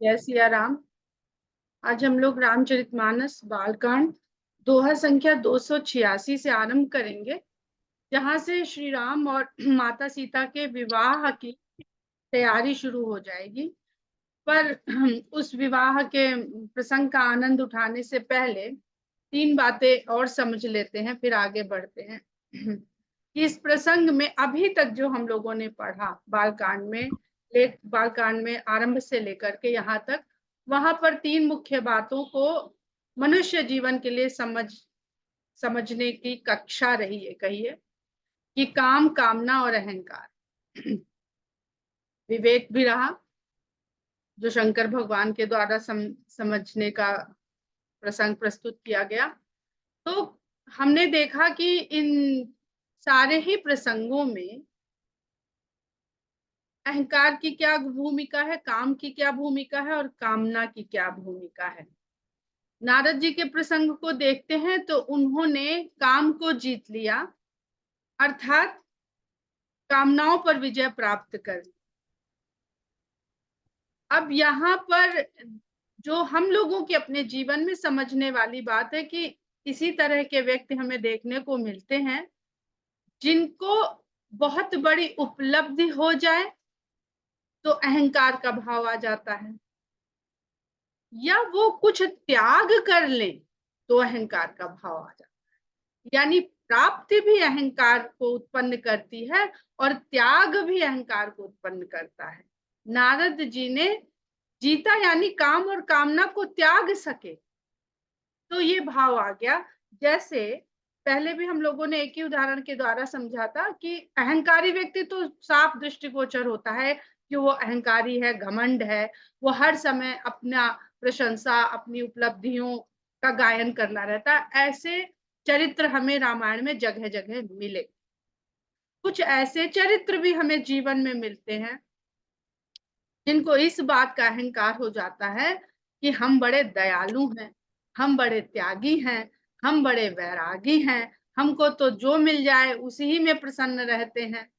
जय सिया राम। आज हम लोग रामचरितमानस बालकांड दोहा संख्या 286 से आरंभ करेंगे, जहां से श्री राम और माता सीता के विवाह की तैयारी शुरू हो जाएगी। पर उस विवाह के प्रसंग का आनंद उठाने से पहले तीन बातें और समझ लेते हैं, फिर आगे बढ़ते हैं। कि इस प्रसंग में अभी तक जो हम लोगों ने पढ़ा बालकांड में आरंभ से लेकर के यहाँ तक, वहां पर तीन मुख्य बातों को मनुष्य जीवन के लिए समझने की कक्षा रही है, कहिए कि काम, कामना और अहंकार। विवेक भी रहा, जो शंकर भगवान के द्वारा समझने का प्रसंग प्रस्तुत किया गया। तो हमने देखा कि इन सारे ही प्रसंगों में अहंकार की क्या भूमिका है, काम की क्या भूमिका है और कामना की क्या भूमिका है। नारद जी के प्रसंग को देखते हैं तो उन्होंने काम को जीत लिया, अर्थात कामनाओं पर विजय प्राप्त कर ली। अब यहाँ पर जो हम लोगों के अपने जीवन में समझने वाली बात है कि इसी तरह के व्यक्ति हमें देखने को मिलते हैं, जिनको बहुत बड़ी उपलब्धि हो जाए तो अहंकार का भाव आ जाता है, या वो कुछ त्याग कर ले तो अहंकार का भाव आ जाता है। यानी प्राप्ति भी अहंकार को उत्पन्न करती है और त्याग भी अहंकार को उत्पन्न करता है। नारद जी ने जीता, यानी काम और कामना को त्याग सके, तो ये भाव आ गया। जैसे पहले भी हम लोगों ने एक ही उदाहरण के द्वारा समझा था कि अहंकारी व्यक्ति तो साफ दृष्टिगोचर होता है कि वो अहंकारी है, घमंड है, वो हर समय अपना प्रशंसा, अपनी उपलब्धियों का गायन करना रहता है। ऐसे चरित्र हमें रामायण में जगह जगह मिले। कुछ ऐसे चरित्र भी हमें जीवन में मिलते हैं जिनको इस बात का अहंकार हो जाता है कि हम बड़े दयालु हैं, हम बड़े त्यागी हैं, हम बड़े वैरागी हैं, हमको तो जो मिल जाए उसी ही में प्रसन्न रहते हैं।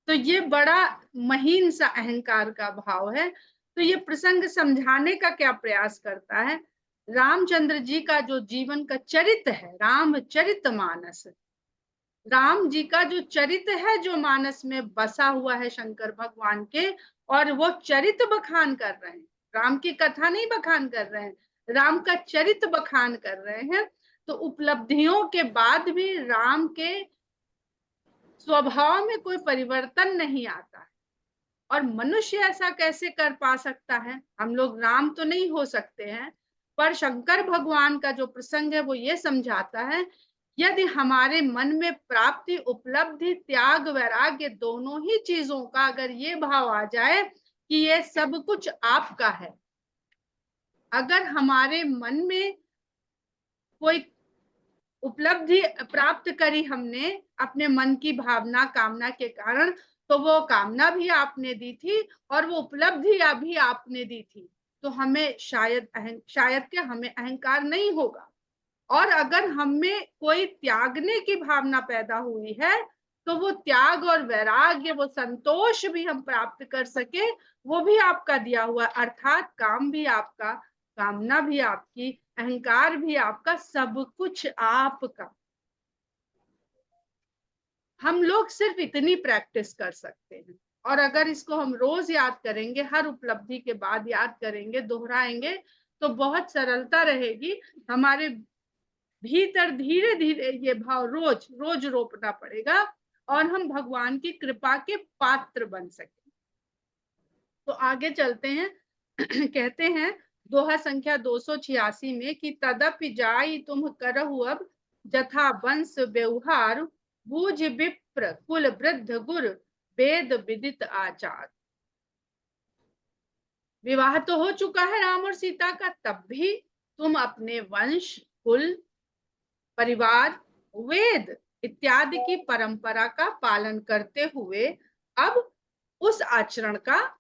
तो ये बड़ा महीन सा अहंकार का भाव है। तो ये प्रसंग समझाने का क्या प्रयास करता है, रामचंद्र जी का जो जीवन का चरित्र है, रामचरितमानस, राम जी का जो चरित्र है, जो मानस में बसा हुआ है शंकर भगवान के, और वो चरित्र बखान कर रहे हैं, राम की कथा नहीं बखान कर रहे हैं, राम का चरित्र बखान कर रहे हैं। तो उपलब्धियों के बाद भी राम के स्वभाव में कोई परिवर्तन नहीं आता है। और मनुष्य ऐसा कैसे कर पा सकता है, हम लोग राम तो नहीं हो सकते हैं, पर शंकर भगवान का जो प्रसंग है वो ये समझाता है, यदि हमारे मन में प्राप्ति, उपलब्धि, त्याग, वैराग्य दोनों ही चीजों का अगर ये भाव आ जाए कि ये सब कुछ आपका है, अगर हमारे मन में कोई उपलब्धि प्राप्त करी हमने अपने मन की भावना, कामना के कारण, तो वो कामना भी आपने दी थी और वो उपलब्धि भी आपने दी थी, तो हमें शायद के हमें अहंकार नहीं होगा। और अगर हमें कोई त्यागने की भावना पैदा हुई है, तो वो त्याग और वैराग्य, वो संतोष भी हम प्राप्त कर सके, वो भी आपका दिया हुआ, अर्थात काम भी आपका, कामना भी आपकी, अहंकार भी आपका, सब कुछ आपका। हम लोग सिर्फ इतनी प्रैक्टिस कर सकते हैं, और अगर इसको हम रोज याद करेंगे, हर उपलब्धि के बाद याद करेंगे, दोहराएंगे, तो बहुत सरलता रहेगी हमारे भीतर। धीरे धीरे ये भाव रोज रोज रोपना पड़ेगा और हम भगवान की कृपा के पात्र बन सके। तो आगे चलते हैं। कहते हैं दोहा संख्या 286 में कि तदपि जाई तुम करहु अब, जथा वंश व्यवहार, बूझ विप्र कुल वृद्ध गुर, वेद विदित आचार। विवाह तो हो चुका है राम और सीता का, तब भी तुम अपने वंश, कुल, परिवार, वेद इत्यादि की परंपरा का पालन करते हुए अब उस आचरण का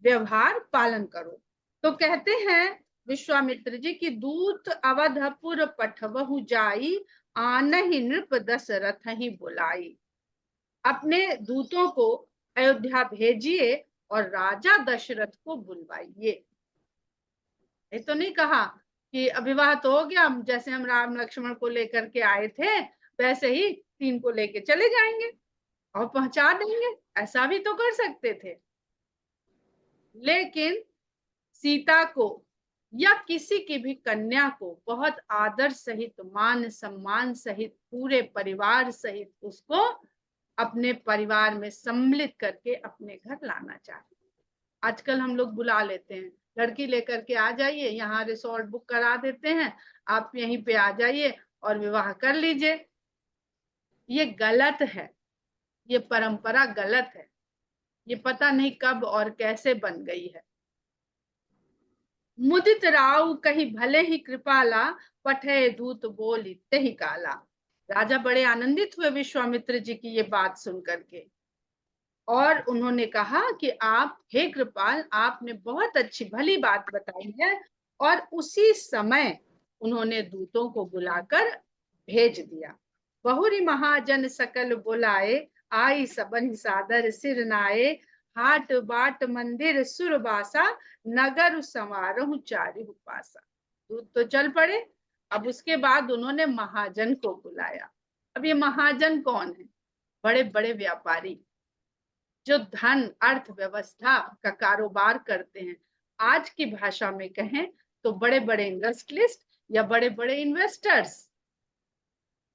व्यवहार पालन करो। तो कहते हैं विश्वामित्र जी की दूत अवधपुर पठवहु जाई, आनहि नृप दशरथ ही बुलाई। अपने दूतों को अयोध्या भेजिए और राजा दशरथ को बुलवाइए। ये तो नहीं कहा कि विवाह तो हो गया, जैसे हम राम लक्ष्मण को लेकर के आए थे वैसे ही 3 को लेके चले जाएंगे और पहुंचा देंगे, ऐसा भी तो कर सकते थे। लेकिन सीता को या किसी की भी कन्या को बहुत आदर सहित, मान सम्मान सहित, पूरे परिवार सहित उसको अपने परिवार में सम्मिलित करके अपने घर लाना चाहिए। आजकल हम लोग बुला लेते हैं, लड़की लेकर के आ जाइए, यहाँ रिसोर्ट बुक करा देते हैं, आप यहीं पे आ जाइए और विवाह कर लीजिए। ये गलत है, ये परंपरा गलत है, ये पता नहीं कब और कैसे बन गई है। मुदित राव कही भले ही कृपाला, पठे दूत बोली तेहि काला। राजा बड़े आनंदित हुए विश्वामित्र जी की ये बात सुन करके, और उन्होंने कहा कि आप, हे कृपाल, आपने बहुत अच्छी भली बात बताई है। और उसी समय उन्होंने दूतों को बुलाकर भेज दिया। बहुरी महाजन सकल बुलाए, आई सबन सादर सिर नाए। हाट बाट मंदिर सुरबासा, नगर समारोह चारिहु पासा। दूत तो चल पड़े। अब उसके बाद उन्होंने महाजन को बुलाया। अब ये महाजन कौन है? बड़े बड़े व्यापारी जो धन अर्थव्यवस्था का कारोबार करते हैं। आज की भाषा में कहें तो बड़े बड़े इंडस्ट्रियलिस्ट या बड़े बड़े इन्वेस्टर्स।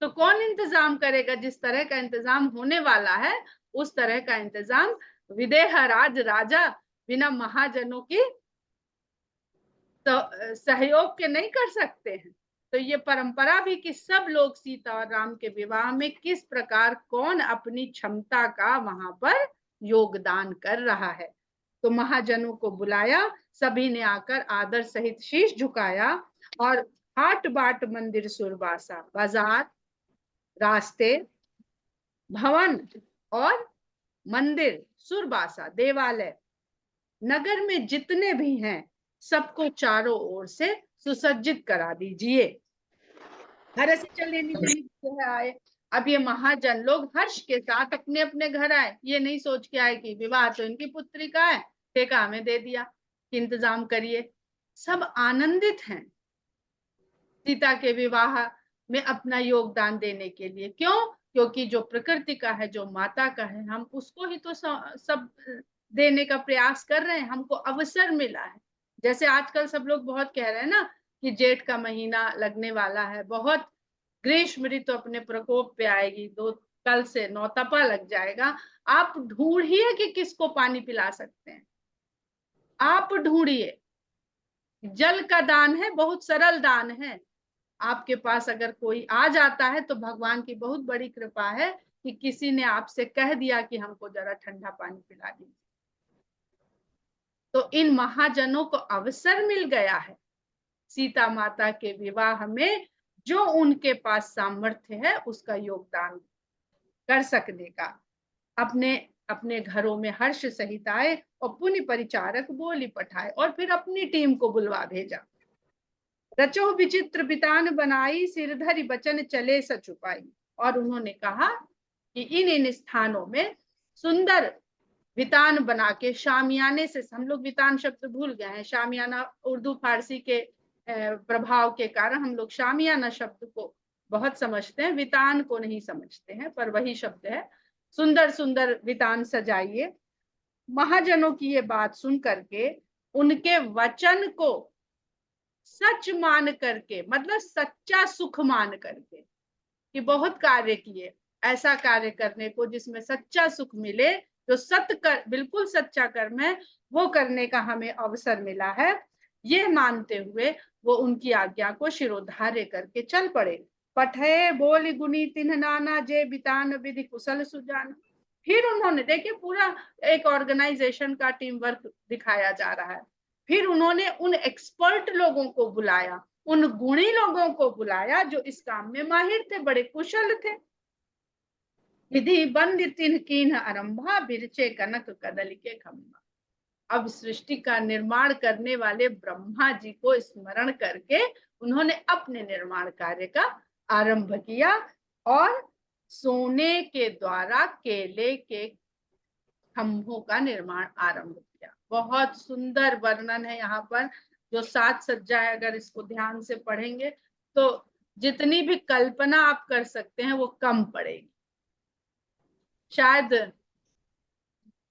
तो कौन इंतजाम करेगा? जिस तरह का इंतजाम होने वाला है उस तरह का इंतजाम विदेह राज राजा बिना महाजनों की तो सहयोग के नहीं कर सकते हैं। तो ये परंपरा भी कि सब लोग सीता और राम के विवाह में किस प्रकार कौन अपनी क्षमता का वहां पर योगदान कर रहा है। तो महाजनों को बुलाया, सभी ने आकर आदर सहित शीश झुकाया। और हाट बाट मंदिर सुरबासा, बाजार, रास्ते, भवन और मंदिर, सुरबासा, देवालय, नगर में जितने भी हैं सबको चारों ओर से सुसज्जित करा दीजिए। घर से चले नीचे आए। अब ये महाजन लोग हर्ष के साथ अपने अपने घर आए, ये नहीं सोच के आए कि विवाह तो इनकी पुत्री का है, ठेका हमें दे दिया, इंतजाम करिए। सब आनंदित हैं सीता के विवाह में अपना योगदान देने के लिए। क्यों? क्योंकि जो प्रकृति का है, जो माता का है, हम उसको ही तो सब देने का प्रयास कर रहे हैं। हमको अवसर मिला है। जैसे आजकल सब लोग बहुत कह रहे हैं ना कि जेठ का महीना लगने वाला है, बहुत ग्रीष्म ऋतु अपने प्रकोप पे आएगी, दो कल से नौतपा लग जाएगा। आप ढूंढिए कि किसको पानी पिला सकते हैं, आप ढूंढिए। जल का दान है, बहुत सरल दान है। आपके पास अगर कोई आ जाता है तो भगवान की बहुत बड़ी कृपा है कि किसी ने आपसे कह दिया कि हमको जरा ठंडा पानी पिला दीजिए। तो इन महाजनों को अवसर मिल गया है सीता माता के विवाह में, जो उनके पास सामर्थ्य है उसका योगदान कर सकने का। अपने अपने घरों में हर्ष सहित आए और पुण्य परिचारक बोली पठाए, और फिर अपनी टीम को बुलवा भेजा। रचो विचित्र बितान बनाई, सिरधरि बचन चले सचुपाई। और उन्होंने कहा कि इन इन स्थानों में सुंदर वितान बना के, शामियाने से, हम लोग वितान शब्द भूल गए हैं, शामियाना उर्दू फारसी के प्रभाव के कारण हम लोग शामियाना शब्द को बहुत समझते हैं, वितान को नहीं समझते हैं, पर वही शब्द है। सुंदर सुंदर वितान सजाइए। महाजनों की ये बात सुन करके, उनके वचन को सच मान करके, मतलब सच्चा सुख मान करके कि बहुत कार्य किए, ऐसा कार्य करने को जिसमें सच्चा सुख मिले, जो सत्य कर, बिल्कुल सच्चा कर्म है, वो करने का हमें अवसर मिला है, ये मानते हुए वो उनकी आज्ञा को शिरोधार्य करके चल पड़े। पठे बोल गुनी तिन्ह नाना, जे बितान विधि कुशल सुजान। फिर उन्होंने, देखिए पूरा एक ऑर्गेनाइजेशन का टीम वर्क दिखाया जा रहा है। फिर उन्होंने उन एक्सपर्ट लोगों को बुलाया, उन गुणी लोगों को बुलाया जो इस काम में माहिर थे, बड़े कुशल थे। विधि बंद तिन्ह कीन्ह आरंभा, बिरचे कनक कदल के खंभा। अब सृष्टि का निर्माण करने वाले ब्रह्मा जी को स्मरण करके उन्होंने अपने निर्माण कार्य का आरंभ किया और सोने के द्वारा केले के खंभों का निर्माण आरंभ किया। बहुत सुंदर वर्णन है यहाँ पर जो साज सज्जा है, अगर इसको ध्यान से पढ़ेंगे तो जितनी भी कल्पना आप कर सकते हैं वो कम पड़ेगी। शायद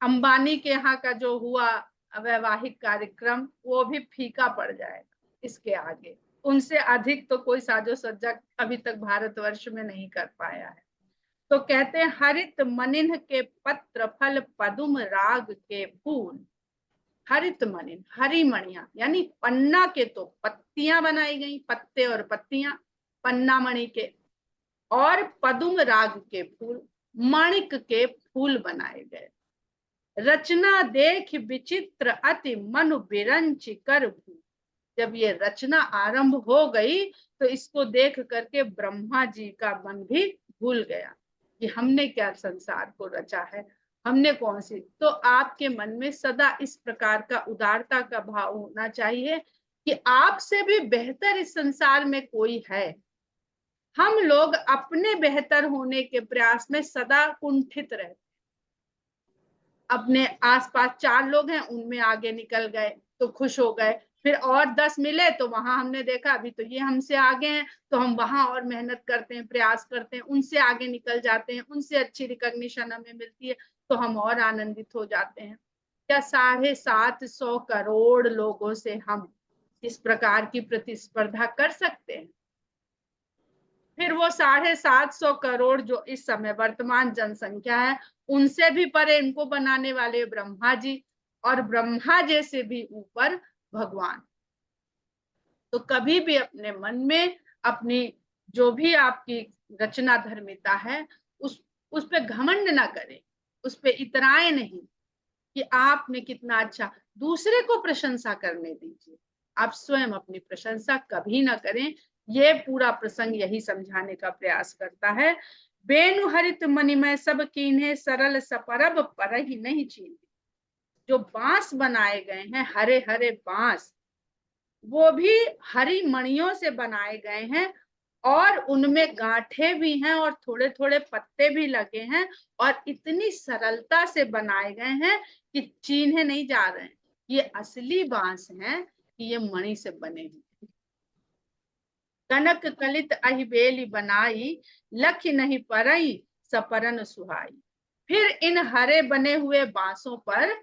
अंबानी के यहाँ का जो हुआ वैवाहिक कार्यक्रम वो भी फीका पड़ जाएगा इसके आगे। उनसे अधिक तो कोई साजो सज्जा अभी तक भारतवर्ष में नहीं कर पाया है। तो कहते हैं हरित मनिन के पत्र फल पदुम राग के फूल। हरित मनिन, हरी मणिया यानी पन्ना के तो पत्तियां बनाई गई, पत्ते और पत्तियां पन्ना मणि के, और पदुम राग के फूल, माणिक के फूल बनाए गए। रचना देख विचित्र अति मनु बिरंच कर भू। जब ये रचना आरंभ हो गई तो इसको देख करके ब्रह्मा जी का मन भी भूल गया कि हमने क्या संसार को रचा है, हमने कौन सी। तो आपके मन में सदा इस प्रकार का उदारता का भाव होना चाहिए कि आपसे भी बेहतर इस संसार में कोई है। हम लोग अपने बेहतर होने के प्रयास में सदा कुंठित रहते, अपने आसपास 4 लोग हैं उनमें आगे निकल गए तो खुश हो गए, फिर और 10 मिले तो वहां हमने देखा अभी तो ये हमसे आगे हैं, तो हम वहां और मेहनत करते हैं, प्रयास करते हैं, उनसे आगे निकल जाते हैं, उनसे अच्छी रिकॉग्निशन हमें मिलती है तो हम और आनंदित हो जाते हैं। क्या 750 करोड़ लोगों से हम इस प्रकार की प्रतिस्पर्धा कर सकते हैं? फिर वो 750 करोड़ जो इस समय वर्तमान जनसंख्या है उनसे भी परे इनको बनाने वाले ब्रह्मा जी, और ब्रह्मा जैसे भी ऊपर भगवान। तो कभी भी अपने मन में अपनी जो भी आपकी रचना धर्मिता है उस पे घमंड ना करें, उस पे इतराए नहीं कि आपने कितना अच्छा। दूसरे को प्रशंसा करने दीजिए, आप स्वयं अपनी प्रशंसा कभी ना करें। ये पूरा प्रसंग यही समझाने का प्रयास करता है। बेनु हरित मणिमय सब कीन्हे सरल सपरब पर ही नहीं चीन्हे। जो बांस बनाए गए हैं, हरे हरे बांस, वो भी हरी मणियों से बनाए गए हैं और उनमें गांठे भी हैं और थोड़े थोड़े पत्ते भी लगे हैं और इतनी सरलता से बनाए गए हैं कि चीन्हे नहीं जा रहे हैं ये असली बांस हैं, कि ये मणि से बने हैं। कनक कलित अहिबेली बनाई लख नहीं परई सपरन सुहाई। फिर इन हरे बने हुए बांसों पर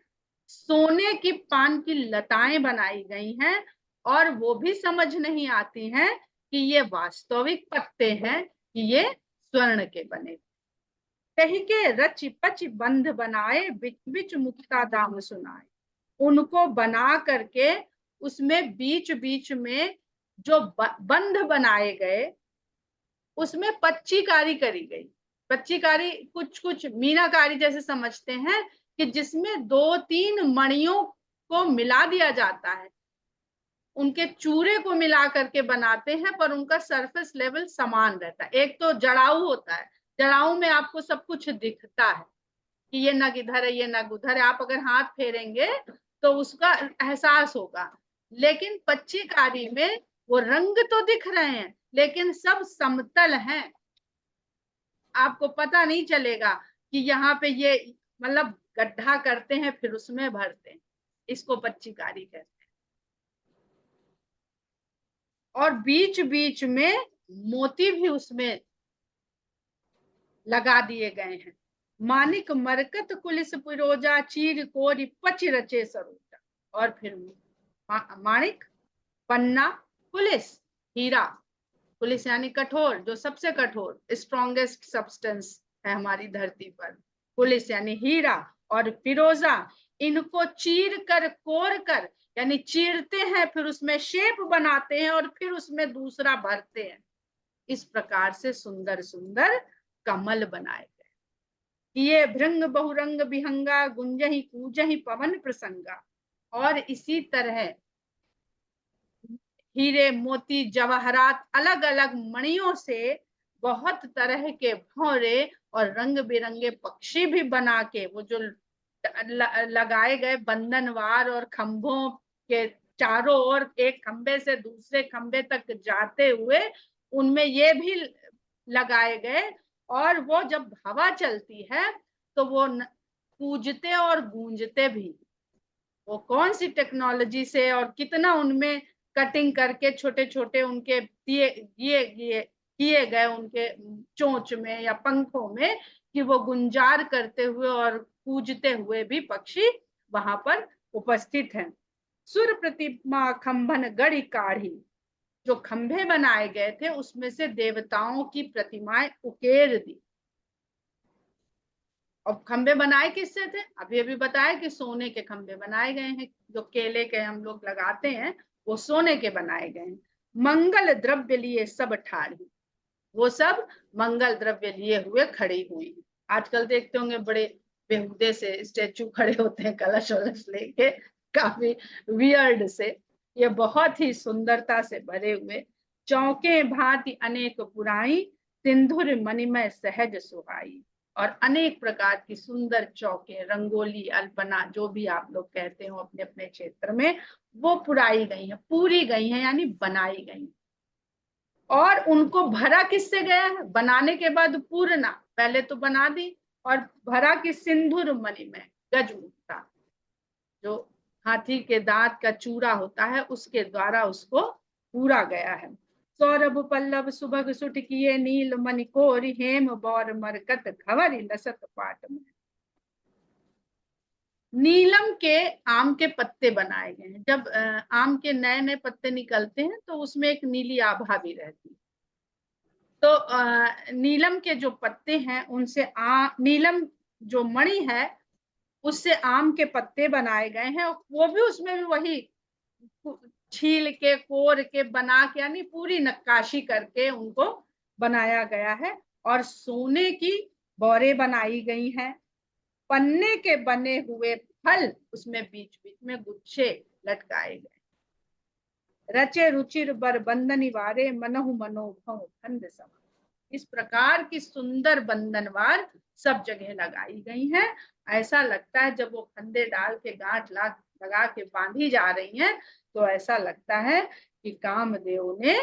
सोने की पान की लताएं बनाई गई हैं और वो भी समझ नहीं आती हैं कि ये वास्तविक पत्ते हैं कि ये स्वर्ण के बने। कही के रच पच बंध बनाए बिच बिच मुक्ता दाम सुनाए। उनको बना करके उसमें बीच बीच में जो बंध बनाए गए उसमें पच्चीकारी करी गई। पच्चीकारी कुछ कुछ मीनाकारी जैसे समझते हैं कि जिसमें 2-3 मणियों को मिला दिया जाता है, उनके चूरे को मिला करके बनाते हैं पर उनका सरफेस लेवल समान रहता है। एक तो जड़ाऊ होता है, जड़ाऊ में आपको सब कुछ दिखता है कि ये नग इधर है ये नग उधर है, आप अगर हाथ फेरेंगे तो उसका एहसास होगा। लेकिन पच्चीकारी में वो रंग तो दिख रहे हैं लेकिन सब समतल हैं, आपको पता नहीं चलेगा कि यहाँ पे ये मतलब गड्ढा करते हैं फिर उसमें भरते हैं, इसको पच्चीकारी कहते हैं। और बीच बीच में मोती भी उसमें लगा दिए गए हैं। मानिक मरकत कुलिस पिरोजा चीर कोरी पच रचे सरोजा। और फिर माणिक, पन्ना, पुलिस, हीरा। पुलिस यानी कठोर, जो सबसे कठोर स्ट्रॉन्गेस्ट सब्सटेंस है हमारी धरती पर। पुलिस यानी हीरा और फिरोजा, इनको चीर कर कोर कर यानी चीरते हैं फिर उसमें शेप बनाते हैं और फिर उसमें दूसरा भरते हैं। इस प्रकार से सुंदर सुंदर कमल बनाए गए। ये भृंग बहुरंग विहंगा गुंजहि कूजहि पवन प्रसंगा। और इसी तरह हीरे मोती जवाहरात अलग अलग मणियों से बहुत तरह के भौरे और रंग बिरंगे पक्षी भी बना के वो जो लगाए गए बंधनवार और खंभों के चारों ओर एक खंबे से दूसरे खंबे तक जाते हुए उनमें ये भी लगाए गए और वो जब हवा चलती है तो वो कूजते और गूंजते भी। वो कौन सी टेक्नोलॉजी से और कितना उनमें कटिंग करके छोटे छोटे उनके दिए किए किए किए गए उनके चोंच में या पंखों में, कि वो गुंजार करते हुए और पूजते हुए भी पक्षी वहां पर उपस्थित हैं। सुर प्रतिमा खंभन गढ़ी काढ़ी, जो खंभे बनाए गए थे उसमें से देवताओं की प्रतिमाएं उकेर दी। और खंबे बनाए किससे थे? अभी अभी बताया कि सोने के खंबे बनाए गए हैं, जो केले के हम लोग लगाते हैं वो सोने के बनाए गए हैं। मंगल द्रव्य लिए सब ठाड़ी, वो सब मंगल द्रव्य लिए हुए खड़ी हुई हैं। आजकल देखते होंगे बड़े बेहुदे से स्टेचू खड़े होते हैं कलश वलश लेके, काफी वियर्ड से। ये बहुत ही सुंदरता से भरे हुए चौके भांति अनेक पुराई, सिंधुर मणिमय सहज सुहाई। और अनेक प्रकार की सुंदर चौके, रंगोली, अल्पना, जो भी आप लोग कहते हो अपने अपने क्षेत्र में, वो पुराई गई है, पूरी गई है, यानी बनाई गई। और उनको भरा किससे गया है? बनाने के बाद पूर्णा, पहले तो बना दी और भरा की सिंधुर मणि में, गजमुक्ता, जो हाथी के दांत का चूड़ा होता है उसके द्वारा उसको पूरा गया है। सौरभ पल्लव सुभग सुट किए, नील मणिकोर हेम बौर मरकत खबर लसत पाट में। नीलम के आम के पत्ते बनाए गए हैं। जब आम के नए नए पत्ते निकलते हैं तो उसमें एक नीली आभा भी रहती है। तो नीलम के जो पत्ते हैं उनसे नीलम जो मणि है उससे आम के पत्ते बनाए गए हैं। वो भी उसमें भी वही छील के कोर के बना के, यानी पूरी नक्काशी करके उनको बनाया गया है। और सोने की बौरे बनाई गई हैं। पन्ने के बने हुए फल उसमें बीच बीच में गुच्छे लटकाए गए। रचे रुचिर बर बंदनी वारे, मनहु मनोभव खंड सम। इस प्रकार की सुंदर बंधनवार सब जगह लगाई गई हैं। ऐसा लगता है जब वो फंदे डाल के गांठ लगा के बांधी जा रही हैं तो ऐसा लगता है कि कामदेव ने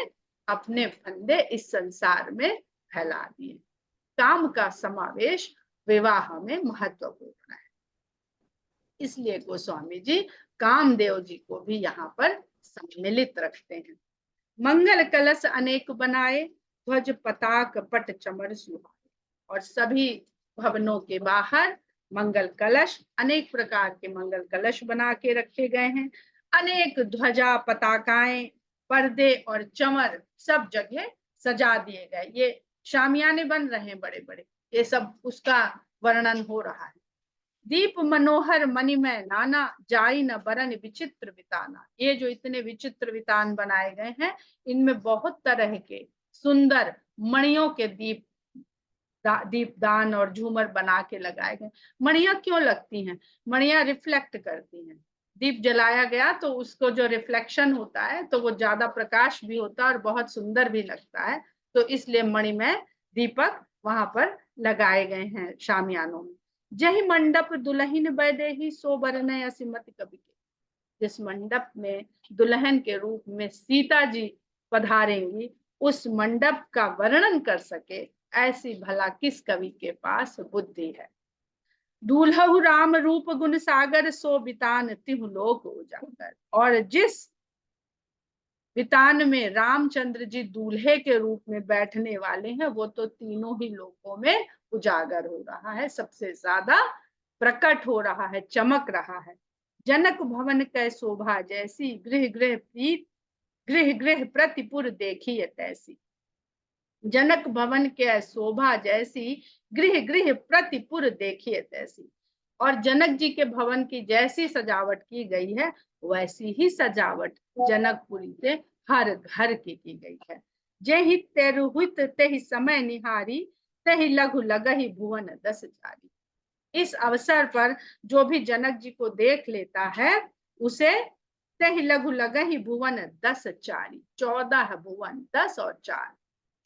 अपने फंदे इस संसार में फैला दिए। काम का समावेश विवाह में महत्वपूर्ण है, इसलिए गोस्वामी जी कामदेव जी को भी यहाँ पर सम्मिलित रखते हैं। मंगल कलश अनेक बनाए, ध्वज पताक पट चमर सुहाए। और सभी भवनों के बाहर मंगल कलश, अनेक प्रकार के मंगल कलश बना के रखे गए हैं। अनेक ध्वजा, पताकाएं, पर्दे और चमर सब जगह सजा दिए गए। ये शामियाने बन रहे हैं बड़े बड़े, ये सब उसका वर्णन हो रहा है। दीप मनोहर मणिमय नाना, जाई न बरन विचित्र विताना। ये जो इतने विचित्र वितान बनाए गए हैं इनमें बहुत तरह के सुंदर मणियों के दीपदान और झूमर बना के लगाए गए। मणियां क्यों लगती हैं? मणियां रिफ्लेक्ट करती हैं। दीप जलाया गया तो उसको जो रिफ्लेक्शन होता है तो वो ज्यादा प्रकाश भी होता है और बहुत सुंदर भी लगता है। तो इसलिए मणिमय दीपक वहां पर लगाए गए हैं शामियानों में। जही मंडप दुल्हन बैदेही, सो बरनय असीमत कवि के। जिस मंडप में दुल्हन के रूप में सीता जी पधारेंगी, उस मंडप का वर्णन कर सके ऐसी भला किस कवि के पास बुद्धि है। दूल्हु राम रूप गुण सागर, सो बितान तिहु लोक उजागर। और जिस वितान में रामचंद्र जी दूल्हे के रूप में बैठने वाले हैं वो तो तीनों ही लोकों में उजागर हो रहा है, सबसे ज्यादा प्रकट हो रहा है, चमक रहा है। जनक भवन कै शोभा जैसी, गृह गृह प्रीत गृह गृह प्रतिपुर देखी तैसी। जनक भवन के शोभा जैसी, गृह गृह प्रतिपुर देखिए तैसी। और जनक जी के भवन की जैसी सजावट की गई है वैसी ही सजावट जनकपुरी के हर घर की गई है। जेहि तेरुहित तेहि समय निहारी, तहि लघु लगहि भुवन दस चारी। इस अवसर पर जो भी जनक जी को देख लेता है उसे तहि लघु लगहि भुवन दस चारी, 14 भुवन, 10 और 4,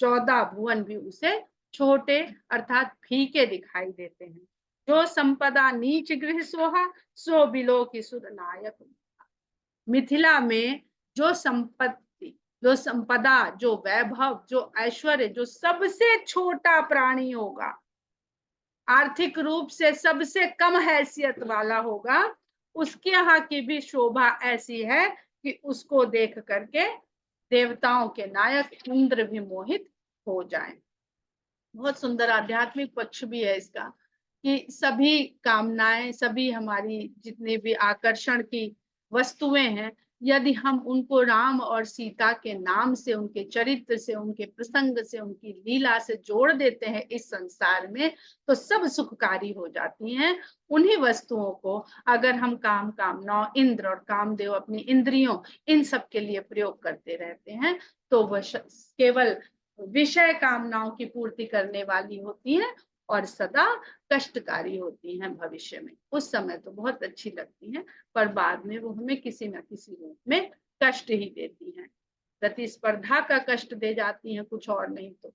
14 भुवन भी उसे छोटे अर्थात फीके दिखाई देते हैं। जो संपदा नीच गृह सोहा, सो बिलो की सुर नायक। मिथिला में जो संपत्ति, जो संपदा, जो वैभव, जो ऐश्वर्य, जो सबसे छोटा प्राणी होगा, आर्थिक रूप से सबसे कम हैसियत वाला होगा, उसके यहाँ की भी शोभा ऐसी है कि उसको देख करके देवताओं के नायक इंद्र भी मोहित हो जाएं। बहुत सुंदर आध्यात्मिक पक्ष भी है इसका, कि सभी कामनाएं, सभी हमारी जितनी भी आकर्षण की वस्तुएं हैं, यदि हम उनको राम और सीता के नाम से, उनके चरित्र से, उनके प्रसंग से, उनकी लीला से जोड़ देते हैं इस संसार में, तो सब सुखकारी हो जाती हैं। उन्हीं वस्तुओं को अगर हम कामनाओं, इंद्र और कामदेव अपनी इंद्रियों, इन सब के लिए प्रयोग करते रहते हैं, तो वह केवल विषय कामनाओं की पूर्ति करने वाली होती है और सदा कष्टकारी होती हैं भविष्य में। उस समय तो बहुत अच्छी लगती हैं, पर बाद में वो हमें किसी न किसी रूप में कष्ट ही देती हैं। प्रतिस्पर्धा का कष्ट दे जाती हैं, कुछ और नहीं। तो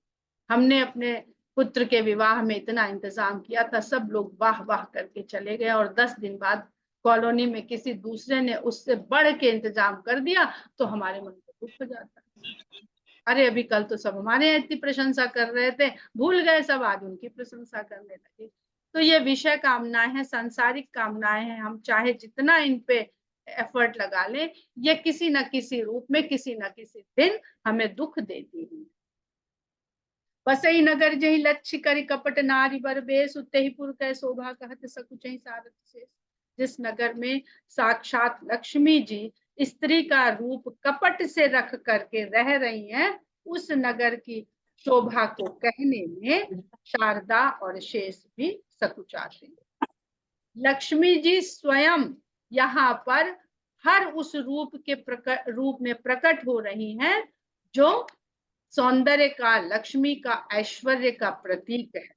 हमने अपने पुत्र के विवाह में इतना इंतजाम किया था, सब लोग वाह वाह करके चले गए, और 10 दिन बाद कॉलोनी में किसी दूसरे ने उससे बढ़ के इंतजाम कर दिया, तो हमारे मन को दुख हो जाता है। अरे अभी कल तो सब हमारे यहाँ इतनी प्रशंसा कर रहे थे, भूल गए सब, आज उनकी प्रशंसा करने लगे। तो ये विषय कामनाएं हैं, सांसारिक कामनाएं हैं, हम चाहे जितना इन पे एफर्ट लगा लें, ये किसी न किसी रूप में, किसी न किसी दिन हमें दुख देती है। बसई नगर जही लक्ष्य करी कपट नारी बर बेस, उतहीपुर कै शोभा कहत सकुचहि सारथ शेष। जिस नगर में साक्षात लक्ष्मी जी स्त्री का रूप कपट से रख करके रह रही हैं, उस नगर की शोभा को कहने में शारदा और शेष भी सकुचाते हैं। लक्ष्मी जी स्वयं यहाँ पर हर उस रूप के रूप में प्रकट हो रही हैं जो सौंदर्य का, लक्ष्मी का, ऐश्वर्य का प्रतीक है।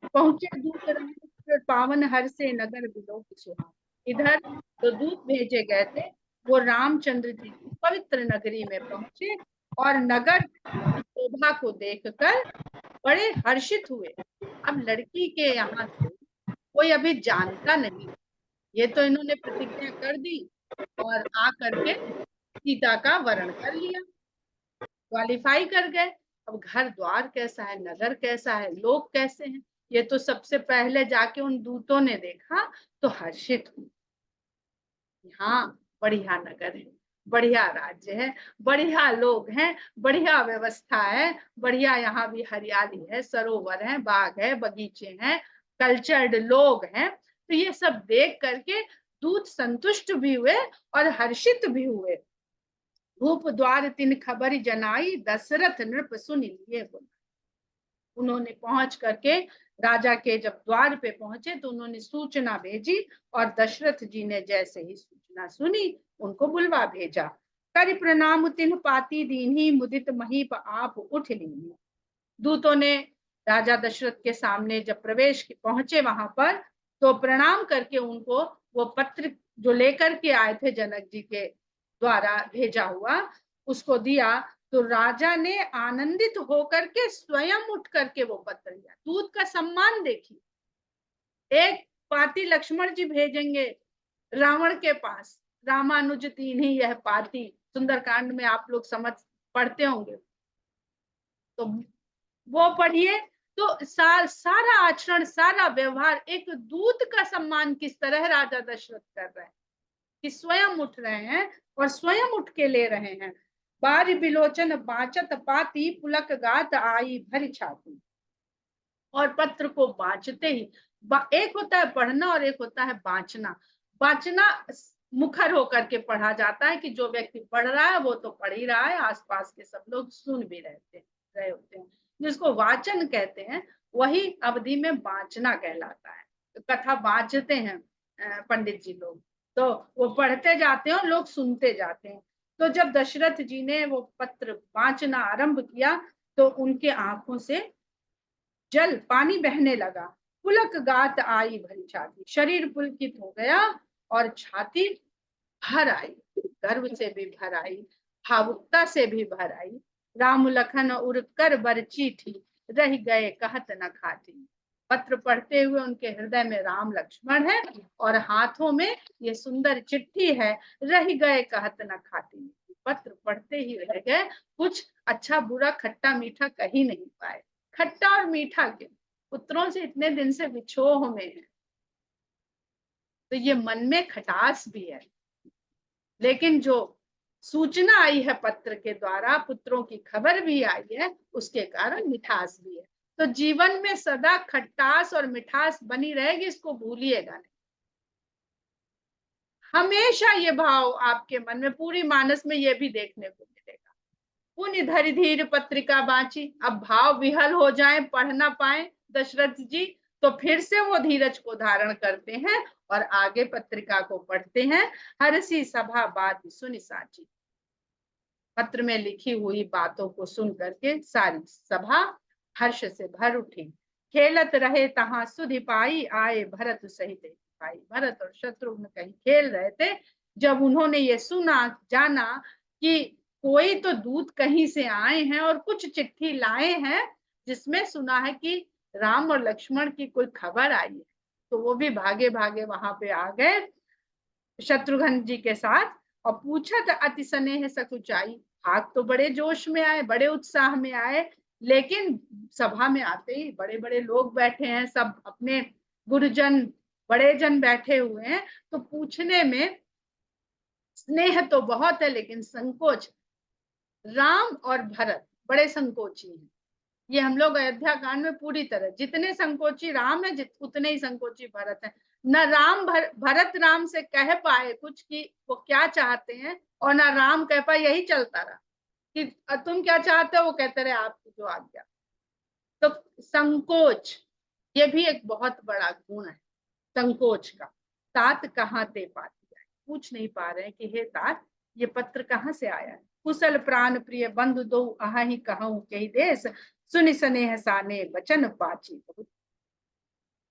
पहुंचे दूत राम पावन हर से नगर बिलोक सुहा। इधर जो दूत भेजे गए थे वो रामचंद्र जी की पवित्र नगरी में पहुंचे और नगर की शोभा को देखकर बड़े हर्षित हुए। अब लड़की के यहाँ से कोई अभी जानता नहीं, ये तो इन्होंने प्रतिज्ञा कर दी और आ करके सीता का वरण कर लिया, क्वालिफाई कर गए। अब घर द्वार कैसा है, नगर कैसा है, लोग कैसे हैं, ये तो सबसे पहले जाके उन दूतों ने देखा तो हर्षित हुए। हाँ, बढ़िया नगर है, बढ़िया राज्य है, बढ़िया लोग हैं, बढ़िया व्यवस्था है, बढ़िया यहाँ भी हरियाली है, सरोवर है, बाग है, बगीचे हैं, कल्चर्ड लोग हैं। तो ये सब देख करके दूत संतुष्ट भी हुए और हर्षित भी हुए। भूप द्वार तिन खबर जनाई, दशरथ नृप सुन लिए बुलाए। उन्होंने पहुंच करके राजा के जब द्वार पे पहुंचे तो उन्होंने सूचना भेजी, और दशरथ जी ने जैसे ही सूचना सुनी उनको बुलवा भेजा। कर प्रणाम तिन्ह पाती दीन्ही, मुदित महीप आप उठ लीनी। दूतों ने राजा दशरथ के सामने जब प्रवेश पहुंचे वहां पर, तो प्रणाम करके उनको वो पत्र जो लेकर के आए थे जनक जी के द्वारा भेजा हुआ, उसको दिया। तो राजा ने आनंदित होकर के स्वयं उठ करके वो पत्र लिया। दूत का सम्मान देखिए, एक पाती लक्ष्मण जी भेजेंगे रावण के पास, रामानुज तीन्ही यह पाती, सुंदरकांड में आप लोग समझ पढ़ते होंगे, तो वो पढ़िए। तो सारा आचरण, सारा व्यवहार, एक दूत का सम्मान किस तरह राजा दशरथ कर रहे हैं, कि स्वयं उठ रहे हैं और स्वयं उठ के ले रहे हैं। बार बिलोचन बाचत पाती, पुलक गात आई भरी छाती। और पत्र को बांचते ही, एक होता है पढ़ना और एक होता है बांचना। बांचना मुखर होकर के पढ़ा जाता है कि जो व्यक्ति पढ़ रहा है वो तो पढ़ ही रहा है, आसपास के सब लोग सुन भी रहे होते हैं। जिसको वाचन कहते हैं वही अवधि में बांचना कहलाता है। तो कथा बांचते हैं पंडित जी लोग, तो वो पढ़ते जाते हैं और लोग सुनते जाते हैं। तो जब दशरथ जी ने वो पत्र बांचना आरंभ किया तो उनके आंखों से जल, पानी बहने लगा। पुलक गात आई भरी छाती, शरीर पुलकित हो गया और छाती भर आई, गर्व से भी भर आई, भावुकता से भी भर आई। राम लखन उर कर बर चिट्ठी, रह गए कहत न खाती। पत्र पढ़ते हुए उनके हृदय में राम लक्ष्मण है और हाथों में ये सुंदर चिट्ठी है, रह गए कहत न खाती। पत्र पढ़ते ही रह गए, कुछ अच्छा बुरा खट्टा मीठा कह ही नहीं पाए। खट्टा और मीठा के पुत्रों से इतने दिन से विछोह में है, तो ये मन में खटास भी है, लेकिन जो सूचना आई है पत्र के द्वारा, पुत्रों की खबर भी आई है, उसके कारण मिठास भी है। तो जीवन में सदा खटास और मिठास बनी रहेगी, इसको भूलिएगा नहीं। हमेशा ये भाव आपके मन में, पूरी मानस में ये भी देखने को मिलेगा। पुण्य धरि धीर पत्रिका बाँची। अब भाव विहल हो जाए, पढ़ ना पाए दशरथ जी, तो फिर से वो धीरज को धारण करते हैं और आगे पत्रिका को पढ़ते हैं। हरषि सभा बात सुनि साची। पत्र में लिखी हुई बातों को सुन करके सारी सभा हर्ष से भर उठी। खेलत रहे तहां सुधि पाई, आए भरत सहित भाई। भरत और शत्रुघ्न कहीं खेल रहे थे, जब उन्होंने ये सुना, जाना कि कोई तो दूत कहीं से आए हैं और कुछ चिट्ठी लाए हैं, जिसमें सुना है कि राम और लक्ष्मण की कोई खबर आई है, तो वो भी भागे भागे वहां पे आ गए शत्रुघ्न जी के साथ और पूछत अति स्नेह सकुचाई। भाग तो बड़े जोश में आए, बड़े उत्साह में आए, लेकिन सभा में आते ही बड़े बड़े लोग बैठे हैं, सब अपने गुरुजन बड़े जन बैठे हुए हैं, तो पूछने में स्नेह तो बहुत है लेकिन संकोच। राम और भरत बड़े संकोची हैं। ये हम लोग अयोध्या कांड में पूरी तरह, जितने संकोची राम है उतने ही संकोची भरत है। न भरत राम से कह पाए कुछ कि वो क्या चाहते हैं, और ना राम कह पाए, यही चलता रहा कि तुम क्या चाहते हो, वो कहते रहे आपकी जो आज्ञा। तो संकोच ये भी एक बहुत बड़ा गुण है संकोच का। तात कहाँ ते पाती है, पूछ नहीं पा रहे हैं कि हे तात ये पत्र कहाँ से आया है। कुशल प्राण प्रिय बंधु दो आहा ही कहूं कही देश, सुनि स्नेह साने वचन पाची बहुत।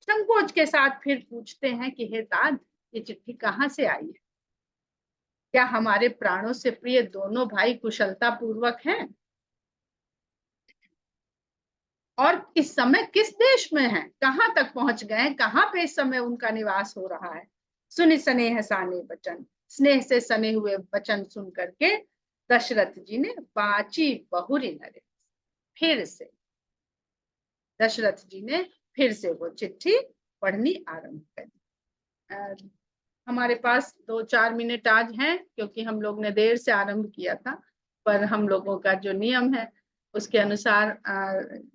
संकोच के साथ फिर पूछते हैं कि हे तात ये चिट्ठी कहाँ से आई है, क्या हमारे प्राणों से प्रिय दोनों भाई कुशलता पूर्वक हैं, और इस समय किस देश में है, कहाँ तक पहुंच गए, कहाँ पे इस समय उनका निवास हो रहा है। सुनि स्नेह साने वचन, स्नेह से सने हुए वचन सुन करके दशरथ जी ने बाची बहुरी नरे, फिर से दशरथ जी ने फिर से वो चिट्ठी पढ़नी आरंभ कर। हमारे पास 2-4 मिनट आज हैं, क्योंकि हम लोग ने देर से आरंभ किया था, पर हम लोगों का जो नियम है उसके अनुसार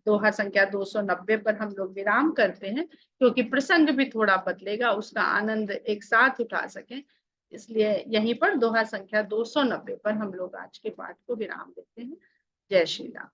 दोहा संख्या 290 पर हम लोग विराम करते हैं, क्योंकि प्रसंग भी थोड़ा बदलेगा, उसका आनंद एक साथ उठा सकें, इसलिए यहीं पर दोहा संख्या 290 पर हम लोग आज के पाठ को विराम देते हैं। जय श्री राम।